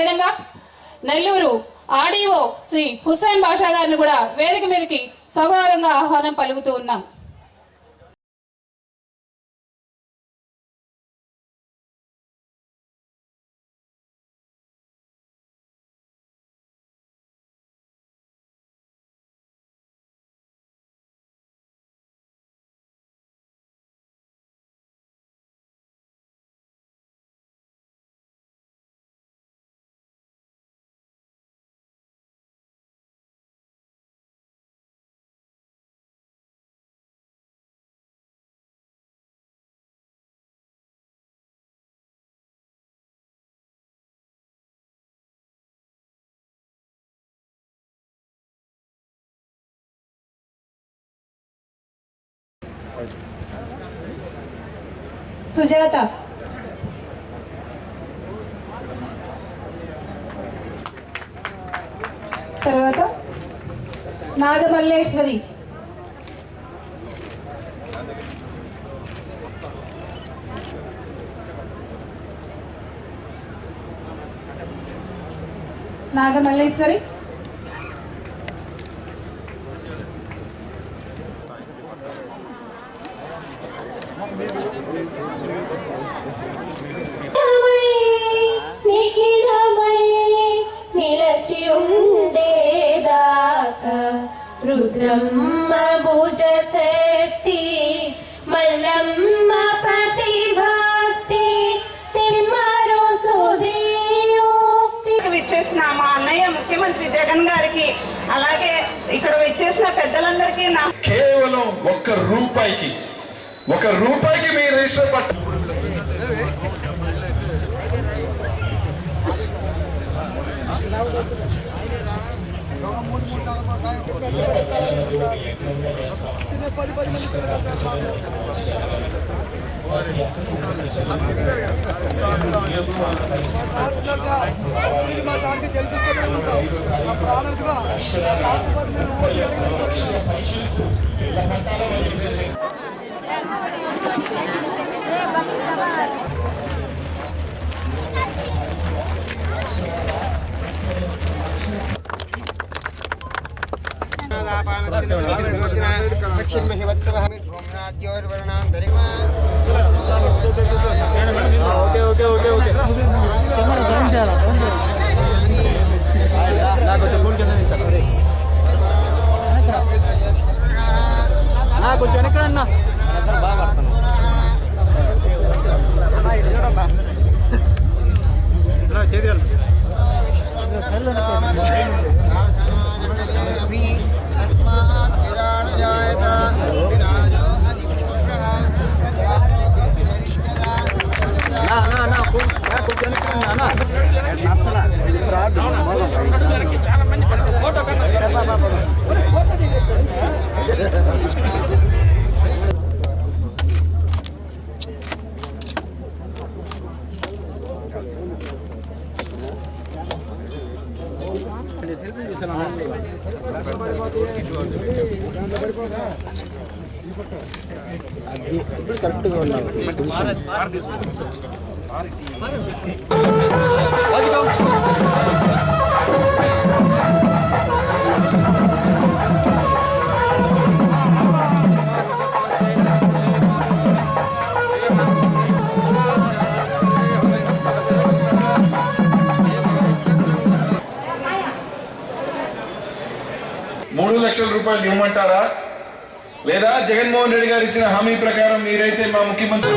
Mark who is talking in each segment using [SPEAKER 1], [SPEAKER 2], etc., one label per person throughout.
[SPEAKER 1] అదేవిధంగా నెల్లూరు ఆర్డీఓ శ్రీ హుస్సేన్ బాషా గారిని కూడా వేదిక మీదకి సగౌరవంగా ఆహ్వానం పలుకుతూ ఉన్నాం. సుజాత, తర్వాత నాగమల్లేశ్వరి, నాగమల్లేశ్వరి,
[SPEAKER 2] నిలచి ఉండేదాకా రుద్రమ్మ భుజ శక్తి మల్లమ్మ పతి భక్తి తిమ్మరు సుధీయోక్తి.
[SPEAKER 3] విచ్చేసిన మా అన్నయ్య ముఖ్యమంత్రి జగన్ గారికి, అలాగే ఇక్కడ విచ్చేసిన పెద్దలందరికీ
[SPEAKER 4] కేవలం ఒక్క రూపాయికి మీ రిజిస్టర్ పట్టు
[SPEAKER 5] కొంచెం వెనకన్నా బాగా చాలా మంది ఫోటో కరెక్ట్గా ఉన్నాను.
[SPEAKER 4] 3 లక్షల రూపాయలు ఇవ్వమంటారా, లేదా జగన్మోహన్ రెడ్డి గారు ఇచ్చిన హామీ ప్రకారం మీరైతే మా ముఖ్యమంత్రి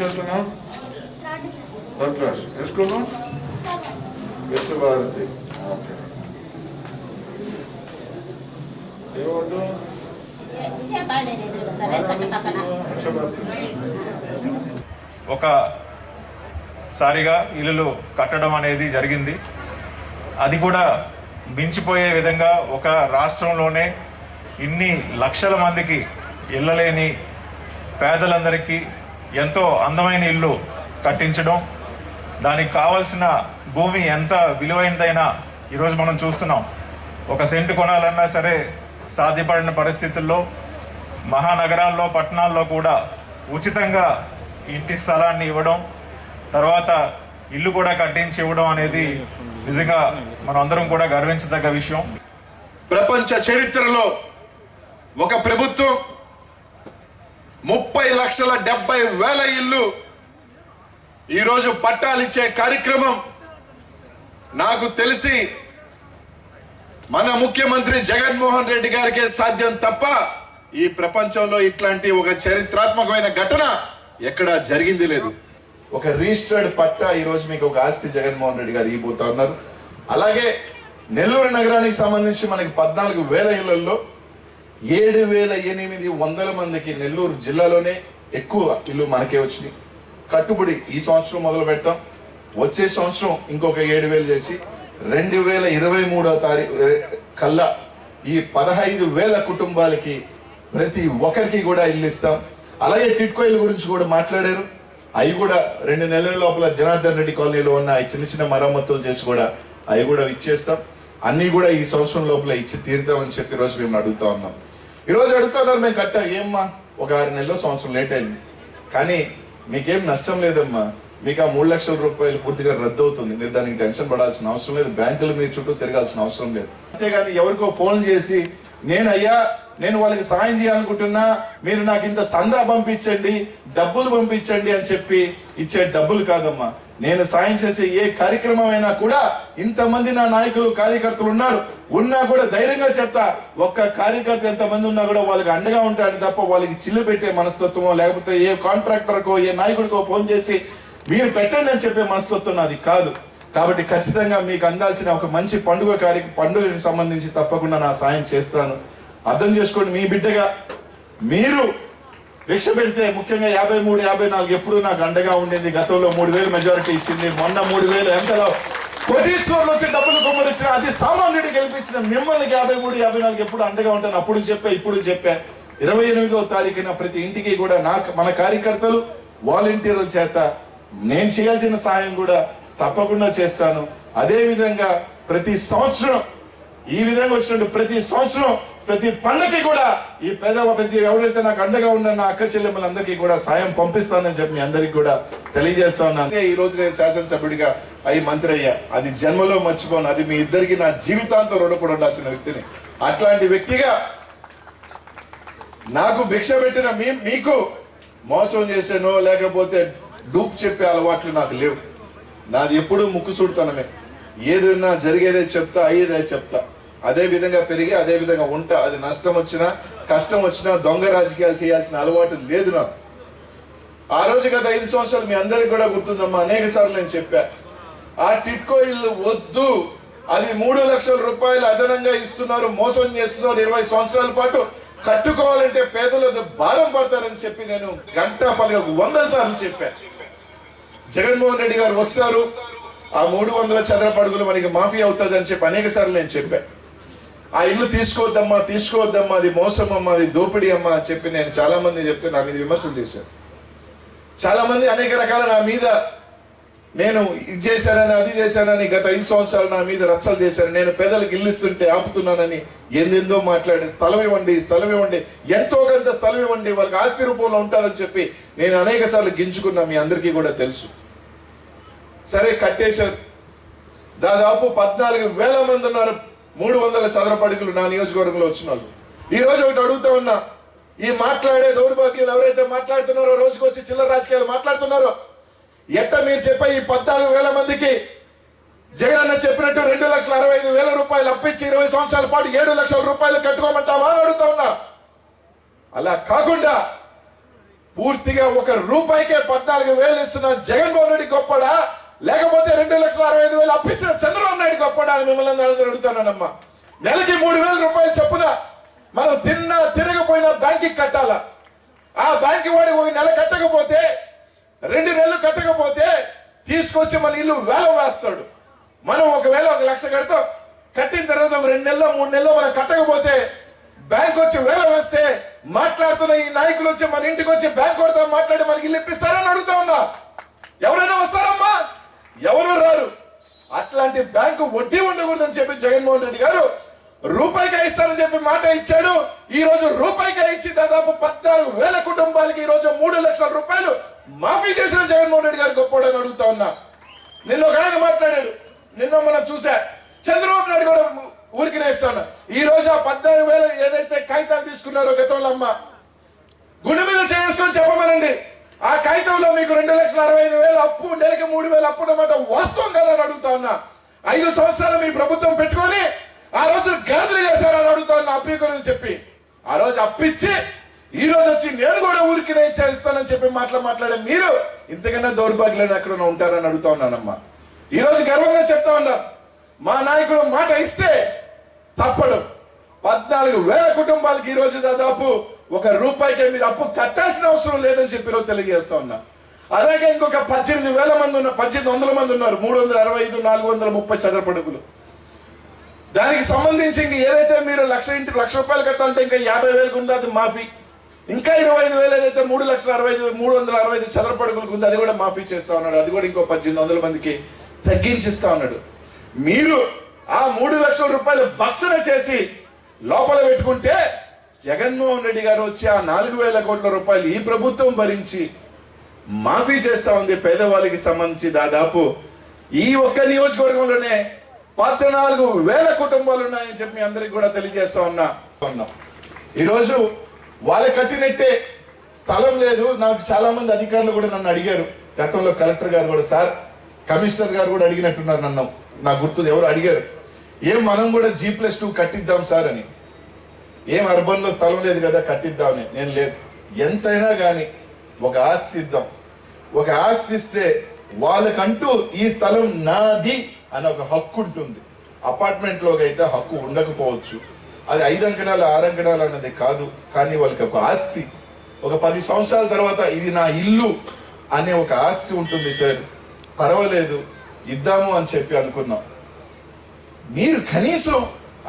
[SPEAKER 4] ఎంత థర్డ్ క్లాస్ ఏ స్కూల్ విశ్వభారతి ఓకే ఏమంటూ
[SPEAKER 6] ఒకసారిగా ఇల్లులు కట్టడం అనేది జరిగింది. అది కూడా మించిపోయే విధంగా ఒక రాష్ట్రంలోనే ఇన్ని లక్షల మందికి ఇళ్ళలేని పేదలందరికీ ఎంతో అందమైన ఇల్లు కట్టించడం, దానికి కావాల్సిన భూమి ఎంత విలువైనదైనా ఈరోజు మనం చూస్తున్నాం. ఒక సెంటు కొనాలన్నా సరే సాధ్యపడిన పరిస్థితుల్లో మహానగరాల్లో పట్టణాల్లో కూడా ఉచితంగా ఇంటి స్థలాన్ని ఇవ్వడం, తర్వాత ఇల్లు కూడా కట్టించి ఇవ్వడం అనేది నిజంగా మనందరం కూడా గర్వించదగ్గ విషయం.
[SPEAKER 4] ప్రపంచ చరిత్రలో ఒక ప్రభుత్వం 30,70,000 ఇల్లు ఈరోజు పట్టాలిచ్చే కార్యక్రమం నాకు తెలిసి మన ముఖ్యమంత్రి జగన్మోహన్ రెడ్డి గారికే సాధ్యం తప్ప ఈ ప్రపంచంలో ఇట్లాంటి ఒక చరిత్రాత్మకమైన ఘటన ఎక్కడా జరిగింది లేదు. ఒక రిజిస్టర్డ్ పట్టా ఈరోజు మీకు ఒక ఆస్తి జగన్మోహన్ రెడ్డి గారు ఇవ్వబోతా ఉన్నారు. అలాగే నెల్లూరు నగరానికి సంబంధించి మనకి 14,000 ఇళ్లలో 7,800 మందికి నెల్లూరు జిల్లాలోనే ఎక్కువ ఇల్లు మనకే వచ్చినాయి. కట్టుబడి ఈ సంవత్సరం మొదలు పెడతాం, వచ్చే సంవత్సరం ఇంకొక 7,000 చేసి 2023వ తారీఖు కల్లా ఈ 15,000 కుటుంబాలకి ప్రతి ఒక్కరికి కూడా ఇల్లు ఇస్తాం. అలాగే టిట్కో ఇల్లు గురించి కూడా మాట్లాడారు. అవి కూడా 2 నెలల లోపల జనార్దన్ రెడ్డి కాలనీలో ఉన్న చిన్న చిన్న మరమ్మతులు చేసి కూడా అవి కూడా ఇచ్చేస్తాం. అన్ని కూడా ఈ సంవత్సరం లోపల ఇచ్చి తీరుతామని చెప్పి ఈరోజు మేము అడుగుతా ఉన్నాం. ఈరోజు అడుగుతున్నారు మేము కట్టాం ఏమ్మా, ఒక 6 నెలల్లో సంవత్సరం లేట్ అయింది, కానీ మీకేం నష్టం లేదమ్మా. మీకు ఆ 3 లక్షల రూపాయలు పూర్తిగా రద్దు అవుతుంది. మీరు దానికి టెన్షన్ పడాల్సిన అవసరం లేదు. బ్యాంకులు మీ చుట్టూ తిరగాల్సిన అవసరం లేదు. అంతేగాని ఎవరికో ఫోన్ చేసి నేను వాళ్ళకి సాయం చేయాలనుకుంటున్నా, మీరు నాకు ఇంత సందా పంపించండి, డబ్బులు పంపించండి అని చెప్పి ఇచ్చే డబ్బులు కాదమ్మా. నేను సాయం చేసే ఏ కార్యక్రమం అయినా కూడా ఇంతమంది నా నాయకులు కార్యకర్తలు ఉన్నా కూడా ధైర్యంగా చెప్తా. ఒక్క కార్యకర్త ఎంతమంది ఉన్నా కూడా వాళ్ళకి అండగా ఉంటాడు తప్ప వాళ్ళకి చిల్లు పెట్టే మనస్తత్వమో లేకపోతే ఏ కాంట్రాక్టర్కో ఏ నాయకుడికో ఫోన్ చేసి మీరు పెట్టండి అని చెప్పే మనస్తత్వం అది కాదు. కాబట్టి ఖచ్చితంగా మీకు అందాల్సిన ఒక మంచి పండుగకి సంబంధించి తప్పకుండా నా సాయం చేస్తాను. అర్థం చేసుకోండి. మీ బిడ్డగా మీరు భిక్ష పెడితే ముఖ్యంగా 53, 54 ఎప్పుడు నాకు అండగా ఉండేది. గతంలో 3,000 మెజారిటీ ఇచ్చింది. మొన్న 3,000 ఎంతలో కోటీశ్వర్లు వచ్చి డబ్బులు కొమ్మరిచ్చిన అది సామాన్యుడికి గెలిపించిన మిమ్మల్ని 53, 54 ఎప్పుడు అండగా ఉంటాను. అప్పుడు చెప్పా, ఇప్పుడు చెప్పా. 28వ తారీఖున ప్రతి ఇంటికి కూడా మన కార్యకర్తలు వాలంటీర్ల చేత నేను చేయాల్సిన సాయం కూడా తప్పకుండా చేస్తాను. అదే విధంగా ప్రతి సంవత్సరం ఈ విధంగా వచ్చినట్టు ప్రతి సంవత్సరం ప్రతి పండుగకి కూడా ఈ ప్రతి ఎవరైతే నాకు అండగా ఉన్న నా అక్క చెల్లెమ్మలందరికీ కూడా సాయం పంపిస్తానని చెప్పి మీ అందరికి కూడా తెలియజేస్తా ఉన్నాను. ఈ రోజు నేను శాసనసభ్యుడిగా అయి మంత్రి అయ్యా, అది జన్మలో మర్చిపోను. అది మీ ఇద్దరికి నా జీవితాంతం రుణపడి ఉండాల్సిన వ్యక్తిని. అట్లాంటి వ్యక్తిగా నాకు భిక్ష పెట్టిన మీకు మోసం చేసానో లేకపోతే డూప్ చెప్పే అలవాట్లు నాకు లేవు. నాది ఎప్పుడు ముక్కుసూడుతనమే. ఏదైనా జరిగేదే చెప్తా, అయ్యేదే చెప్తా. అదే విధంగా పెరిగి అదే విధంగా ఉంటా. అది నష్టం వచ్చినా కష్టం వచ్చినా దొంగ రాజకీయాలు చేయాల్సిన అలవాటు లేదు నాకు. ఆ రోజు గత 5 సంవత్సరాలు మీ అందరికి కూడా గుర్తుందమ్మా, అనేక సార్లు నేను చెప్పా, ఆ టిట్కో ఇల్లు వద్దు, అది 3 లక్షల రూపాయలు అదనంగా ఇస్తున్నారు, మోసం చేస్తున్నారు. 20 సంవత్సరాల పాటు కట్టుకోవాలంటే పేదలు భారం పడతారని చెప్పి నేను గంట పలుగా 100 సార్లు చెప్పా. జగన్మోహన్ రెడ్డి గారు వస్తారు, ఆ 300 చదరపు అడుగులు మనకి మాఫీ అవుతుంది అని చెప్పి అనేక సార్లు నేను చెప్పా. ఆ ఇల్లు తీసుకోవద్దమ్మా, అది మోసం అమ్మా, అది దోపిడీ అమ్మా అని చెప్పి నేను చాలా మంది చెప్తే నా మీద విమర్శలు చేశారు. చాలా మంది అనేక రకాల నా మీద నేను ఇది చేశానని అది చేశానని గత 5 సంవత్సరాలు నా మీద రచ్చలు చేశాను. నేను పేదలకు ఇల్లు ఇస్తుంటే ఆపుతున్నానని ఎందెందో మాట్లాడి స్థలం ఇవ్వండి, ఎంతో కొంత స్థలం ఇవ్వండి, వాళ్ళకి ఆస్తి రూపంలో ఉంటారని చెప్పి నేను అనేక సార్లు గింజుకున్నా. మీ అందరికీ కూడా తెలుసు. సరే కట్టేశారు. దాదాపు 14,000 మంది ఉన్నారు 300 చదరపు అడుగులు నా నియోజకవర్గంలో వచ్చిన వాళ్ళు. ఈ రోజు ఒకటి అడుగుతా ఉన్నా, ఈ మాట్లాడే దౌర్భాగ్యులు ఎవరైతే మాట్లాడుతున్నారో, రోజుకు వచ్చి చిల్లర రాజకీయాలు మాట్లాడుతున్నారో, ఎట్ట మీరు చెప్పే ఈ 14,000 మందికి జగన్ అన్న చెప్పినట్టు 2,65,000 రూపాయలు అప్పించి 20 సంవత్సరాల పాటు 7 లక్షల రూపాయలు కట్టుకోమంటావా అని అడుగుతా ఉన్నా. అలా కాకుండా పూర్తిగా 1 రూపాయికే 14,000 ఇస్తున్న జగన్మోహన్ రెడ్డి గొప్పడా, లేకపోతే 2,65,000 అప్పించిన చంద్రబాబు నాయుడు గొప్పడాన్ని మిమ్మల్ని అడుగుతానమ్మా. నెలకి 3,000 రూపాయలు చొప్పున మనం తిరగపోయినా బ్యాంకుకి కట్టాలా? ఆ బ్యాంకు వాడి ఒక నెల కట్టకపోతే 2 నెలలు కట్టకపోతే తీసుకొచ్చి మన ఇల్లు వేలం వేస్తాడు. మనం ఒకవేళ 1,00,000 కడతాం, కట్టిన తర్వాత ఒక 2 నెలలో 3 నెలలో మనం కట్టకపోతే బ్యాంక్ వచ్చి వేలం వేస్తే మాట్లాడుతున్న ఈ నాయకులు వచ్చి మన ఇంటికి వచ్చి బ్యాంక్ వాడితో మాట్లాడి మనకి ఇల్లు ఇప్పిస్తారని అడుగుతా ఉన్నా. ఎవరైనా వస్తారమ్మా? ఎవరు రారు. అట్లాంటి బ్యాంకు వడ్డీ ఉండకూడదని చెప్పి జగన్మోహన్ రెడ్డి గారు రూపాయిగా ఇస్తారని చెప్పి మాట ఇచ్చాడు. ఈ రోజు రూపాయిగా ఇచ్చి దాదాపు 14,000 కుటుంబాలకి ఈ రోజు 3 లక్షల రూపాయలు మాఫీ చేసిన జగన్మోహన్ రెడ్డి గారు గొప్పవాడని అడుగుతా ఉన్నా. నిన్న ఒక ఆయన మాట్లాడాడు, నిన్న మనం చూసా. చంద్రబాబు నాయుడు కూడా ఊరికి నేస్తాను. ఈ రోజు ఆ 14,000 ఏదైతే కాగితాలు తీసుకున్నారో గతంలో అమ్మ గుండె మీద చేసుకొని చెప్పమనండి. ఆ కాగితంలో మీకు 2,65,000 అప్పు, నెలకి 3,000 అప్పు అన్నమాట వాస్తవం కదా అని అడుగుతా ఉన్నా. 5 సంవత్సరాలు మీ ప్రభుత్వం పెట్టుకొని ఆ రోజు గాదిలు చేశారని అడుగుతా ఉన్నా. అప్పీకూడదని చెప్పి ఆ రోజు అప్పిచ్చి ఈ రోజు వచ్చి నేను కూడా ఊరికి ఇస్తానని చెప్పి మాట్లాడే మీరు ఇంతకన్నా దౌర్భాగ్యాన్ని ఎక్కడ ఉంటారని అడుగుతా ఉన్నానమ్మా. ఈ రోజు గర్వంగా చెప్తా ఉన్నా, మా నాయకుడు మాట ఇస్తే తప్పడు. 14,000 కుటుంబాలకి ఈ రోజు దాదాపు 1 రూపాయికే మీరు అప్పు కట్టాల్సిన అవసరం లేదని చెప్పి రోజు తెలియజేస్తా ఉన్నా. అలాగే ఇంకొక 18,000 మంది ఉన్నారు, 1,800 మంది ఉన్నారు, 365, 430 చదరపడుగులు. దానికి సంబంధించి ఇంక ఏదైతే మీరు 1,00,000 రూపాయలు కట్టాలంటే ఇంకా 50,000 ఉంది, అది మాఫీ. ఇంకా 25,000 ఏదైతే 3,65,365 చదరపడుగులకు ఉంది, అది కూడా మాఫీ చేస్తా ఉన్నాడు. అది కూడా ఇంకో 1,800 మందికి తగ్గించిస్తా ఉన్నాడు. మీరు ఆ 3 లక్షల రూపాయలు భక్షణ చేసి లోపల పెట్టుకుంటే జగన్మోహన్ రెడ్డి గారు వచ్చి ఆ 4,000 కోట్ల రూపాయలు ఈ ప్రభుత్వం భరించి మాఫీ చేస్తా ఉంది. పేదవాళ్ళకి సంబంధించి దాదాపు ఈ ఒక్క నియోజకవర్గంలోనే 14,000 కుటుంబాలు ఉన్నాయని చెప్పి అందరికి కూడా తెలియజేస్తా ఉన్నాం. ఈరోజు వాళ్ళు కట్టినట్టే స్థలం లేదు. నాకు చాలా మంది అధికారులు కూడా నన్ను అడిగారు. గతంలో కలెక్టర్ గారు కూడా, సార్ కమిషనర్ గారు కూడా అడిగినట్టున్నారు నన్ను, నాకు గుర్తుంది, ఎవరు అడిగారు, మనం కూడా G+2 కట్టిద్దాం సార్ అని. అర్బన్ లో స్థలం లేదు కదా కట్టిద్దామని. నేను లేదు, ఎంతైనా కానీ ఒక ఆస్తి ఇద్దాం. ఒక ఆస్తి ఇస్తే వాళ్ళకంటూ ఈ స్థలం నాది అని ఒక హక్కు ఉంటుంది. అపార్ట్మెంట్ లో అయితే హక్కు ఉండకపోవచ్చు, అది 5 అంకణాలు 6 అంకణాలు అన్నది కాదు. కానీ వాళ్ళకి ఒక ఆస్తి, ఒక 10 సంవత్సరాల తర్వాత ఇది నా ఇల్లు అనే ఒక ఆస్తి ఉంటుంది. సార్ పర్వాలేదు ఇద్దాము అని చెప్పి అనుకున్నాం. మీరు కనీసం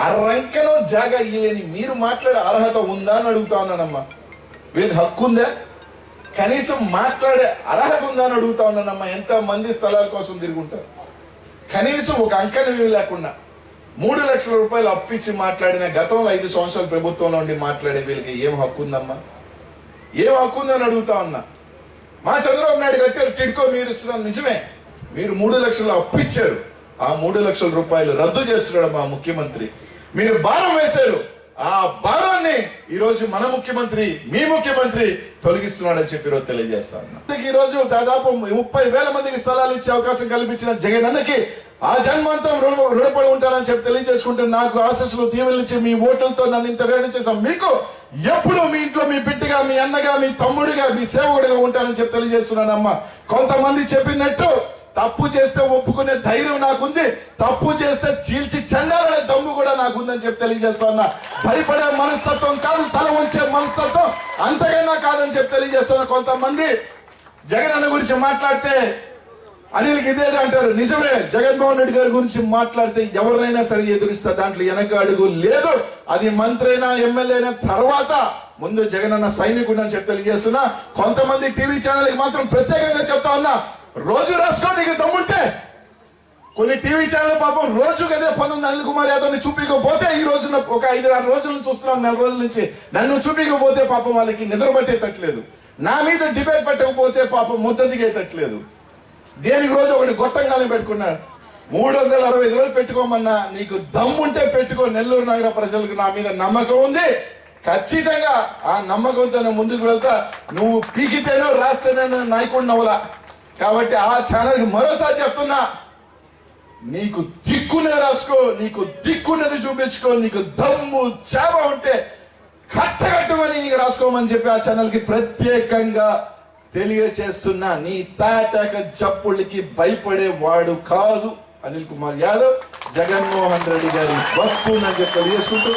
[SPEAKER 4] 6 అంకణం జాగా ఇయ్యలేని మీరు మాట్లాడే అర్హత ఉందా అని అడుగుతా ఉన్నానమ్మా. వీళ్ళకి హక్కు ఉందా? కనీసం మాట్లాడే అర్హత ఉందా అని అడుగుతా ఉన్నానమ్మా. ఎంత మంది స్థలాల కోసం తిరుగుంటారు. కనీసం ఒక అంకణం లేకుండా 3 లక్షల రూపాయలు అప్పిచ్చి మాట్లాడిన గతంలో 5 సంవత్సరాల ప్రభుత్వంలో ఉండి మాట్లాడే వీళ్ళకి ఏం హక్కు ఉందమ్మా? ఏం హక్కు ఉందని అడుగుతా ఉన్నా. మా చంద్రబాబు నాయుడు కట్టారు టిడ్కో, మీరు ఇస్తున్నారు నిజమే. మీరు 3 లక్షలు అప్పిచ్చారు. ఆ 3 లక్షల రూపాయలు రద్దు చేస్తున్నాడు మా ముఖ్యమంత్రి. మీరు భారం వేశారు. ఆ భారాన్ని ఈ రోజు మన ముఖ్యమంత్రి, మీ ముఖ్యమంత్రి తొలగిస్తున్నాడని చెప్పి ఈరోజు తెలియజేస్తాను. ఈ రోజు దాదాపు 30,000 మందికి స్థలాలు ఇచ్చే అవకాశం కల్పించిన జగన్ అన్నకి ఆ జన్మాంతం రుణపడి ఉంటానని చెప్పి తెలియజేసుకుంటే, నాకు ఆశీస్సులు దీవెనలిచ్చి మీ ఓట్లతో నన్ను ఇంత వేయడం చేసిన మీకు ఎప్పుడు మీ ఇంట్లో మీ బిడ్డగా, మీ అన్నగా, మీ తమ్ముడిగా, మీ సేవకుడిగా ఉంటానని చెప్పి తెలియజేస్తున్నానమ్మా. కొంతమంది చెప్పినట్టు తప్పు చేస్తే ఒప్పుకునే ధైర్యం నాకుంది, తప్పు చేస్తే చీల్చి చెండాలనే దమ్ము కూడా నాకుందని చెప్పి తెలియజేస్తున్నా. భయపడే మనస్తత్వం కాదు, తల ఉంచే మనస్తత్వం అంతకన్నా కాదని చెప్పి తెలియజేస్తున్నా. కొంతమంది జగన్ అన్న గురించి మాట్లాడితే అనిల్కి ఇదేదో అంటారు. నిజమే, జగన్మోహన్ రెడ్డి గారి గురించి మాట్లాడితే ఎవరినైనా సరే ఎదురిస్తా, దాంట్లో వెనక అడుగు లేదు. అది మంత్రి అయినా ఎమ్మెల్యే అయినా తర్వాత ముందు జగన్ అన్న సైనికుడు అని చెప్పి తెలియజేస్తున్నా. కొంతమంది టీవీ ఛానల్కి మాత్రం ప్రత్యేకంగా చెప్తా ఉన్నా, రోజు రాసుకో నీకు దమ్ముంటే. కొన్ని టీవీ ఛానల్ పాపం రోజు కదే పొందిన అనిల్ కుమార్ యాదవ్ ని చూపించకపోతే, ఈ రోజున ఒక 5-6 రోజుల నుంచి చూస్తున్నాం, 4 రోజుల నుంచి నన్ను చూపించకపోతే పాపం వాళ్ళకి నిద్ర పట్టేటట్లేదు. నా మీద డిబేట్ పెట్టకపోతే పాపం ముద్ద దిగేటట్లేదు. దేనికి రోజు ఒకటి గొట్టంగానే పెట్టుకున్నారు. 365 రోజులు పెట్టుకోమన్నా, నీకు దమ్ముంటే పెట్టుకో. నెల్లూరు నగర ప్రజలకు నా మీద నమ్మకం ఉంది. ఖచ్చితంగా ఆ నమ్మకంతో ముందుకు వెళ్తా. నువ్వు పీకితేనో రాస్తేనో నాయకుడిని అవ్వలా. కాబట్టి ఆ ఛానల్కి మరోసారి చెప్తున్నా, నీకు దిక్కున్నది రాసుకో, నీకు దిక్కున్నది చూపించుకో. నీకు దమ్ము చేప ఉంటే కట్టగట్టుమని నీకు రాసుకోమని చెప్పి ఆ ఛానల్కి ప్రత్యేకంగా తెలియచేస్తున్నా, నీ తాటక చప్పుళ్ళకి భయపడేవాడు కాదు అనిల్ కుమార్ యాదవ్, జగన్మోహన్ రెడ్డి గారి వస్తువునని చెప్పి తెలియజేసుకుంటూ